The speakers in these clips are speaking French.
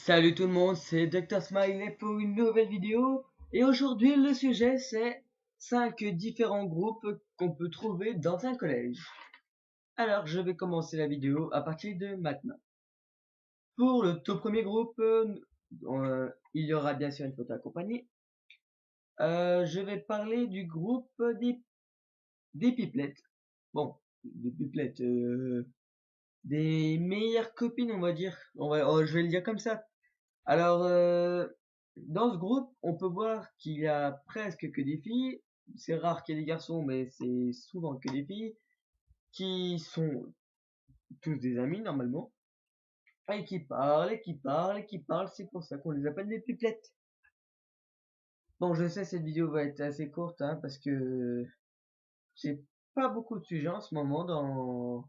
Salut tout le monde, c'est Dr Smiley pour une nouvelle vidéo. Et aujourd'hui, le sujet c'est 5 différents groupes qu'on peut trouver dans un collège. Alors, je vais commencer la vidéo à partir de maintenant. Pour le tout premier groupe, il y aura bien sûr une photo accompagnée. Je vais parler du groupe des pipelettes. Bon, des pipelettes, des meilleures copines, on va dire. Je vais le dire comme ça. Alors, dans ce groupe, on peut voir qu'il y a presque que des filles. C'est rare qu'il y ait des garçons, mais c'est souvent que des filles qui sont tous des amis normalement et qui parlent et qui parlent et qui parlent. C'est pour ça qu'on les appelle des pipelettes. Bon, je sais cette vidéo va être assez courte parce que j'ai pas beaucoup de sujets en ce moment dans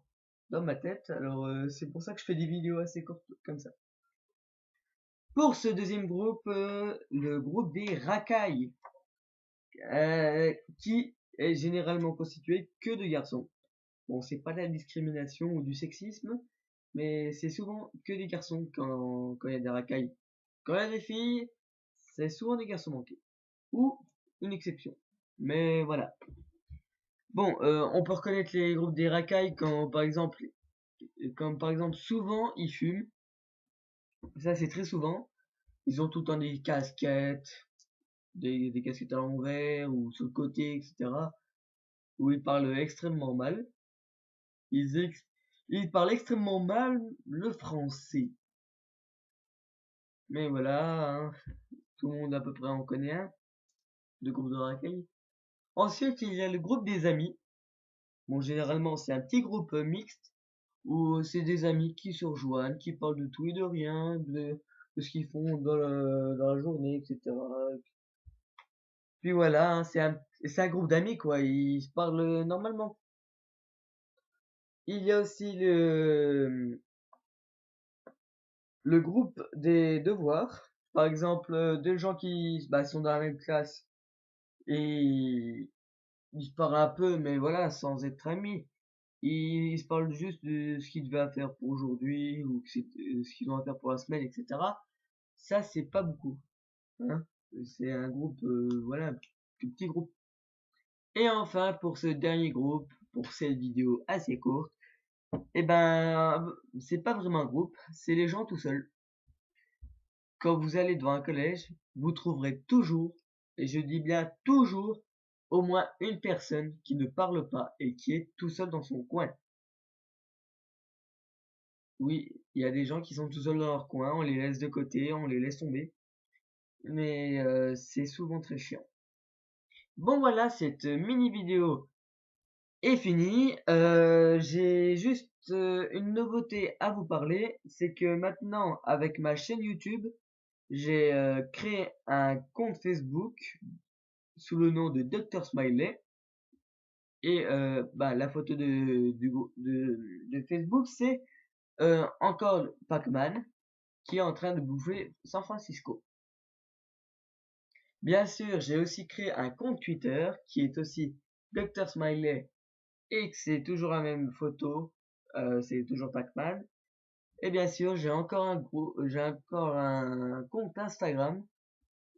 ma tête. Alors, c'est pour ça que je fais des vidéos assez courtes comme ça. Pour ce deuxième groupe, le groupe des racailles. Qui est généralement constitué que de garçons. Bon, c'est pas de la discrimination ou du sexisme, mais c'est souvent que des garçons quand il y a des racailles. Quand il y a des filles, c'est souvent des garçons manqués. Ou une exception. Mais voilà. Bon, on peut reconnaître les groupes des racailles quand par exemple souvent ils fument. Ça c'est très souvent. Ils ont tout le temps des casquettes, des casquettes à l'envers ou sur le côté, etc. Où ils parlent extrêmement mal. Ils parlent extrêmement mal le français. Mais voilà, tout le monde à peu près en connaît un, de groupe de racailles. Ensuite, il y a le groupe des amis. Bon, généralement, c'est un petit groupe mixte, où c'est des amis qui se rejoignent, qui parlent de tout et de rien, de ce qu'ils font dans la journée, etc. Puis voilà, c'est un groupe d'amis, quoi, ils se parlent normalement. Il y a aussi le groupe des devoirs, par exemple, deux gens qui sont dans la même classe et ils se parlent un peu, mais voilà, sans être amis. Ils se parlent juste de ce qu'ils devaient faire pour aujourd'hui ou ce qu'ils ont à faire pour la semaine, etc. Ça, c'est pas beaucoup, hein. C'est un groupe, voilà, un tout petit groupe. Et enfin, pour ce dernier groupe, pour cette vidéo assez courte, eh ben, c'est pas vraiment un groupe, c'est les gens tout seuls. Quand vous allez devant un collège, vous trouverez toujours, et je dis bien toujours, au moins une personne qui ne parle pas et qui est tout seul dans son coin. Oui, il y a des gens qui sont tout seuls dans leur coin, on les laisse de côté, on les laisse tomber, mais c'est souvent très chiant. Bon voilà, cette mini vidéo est finie. J'ai juste une nouveauté à vous parler, c'est que maintenant avec ma chaîne YouTube, j'ai créé un compte Facebook sous le nom de Dr Smiley et la photo de Facebook c'est encore Pac-Man qui est en train de bouffer San Francisco. Bien sûr, j'ai aussi créé un compte Twitter qui est aussi Dr Smiley et que c'est toujours la même photo, c'est toujours Pac-Man. Et bien sûr, j'ai encore un compte Instagram.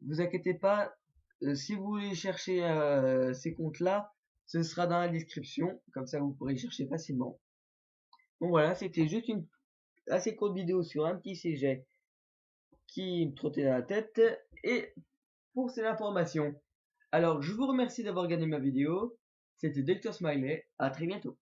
Vous inquiétez pas, si vous voulez chercher ces comptes-là, ce sera dans la description, comme ça vous pourrez chercher facilement. Bon voilà, c'était juste une assez courte vidéo sur un petit sujet qui me trottait dans la tête et pour cette information. Alors je vous remercie d'avoir regardé ma vidéo, c'était Dr Smiley, à très bientôt.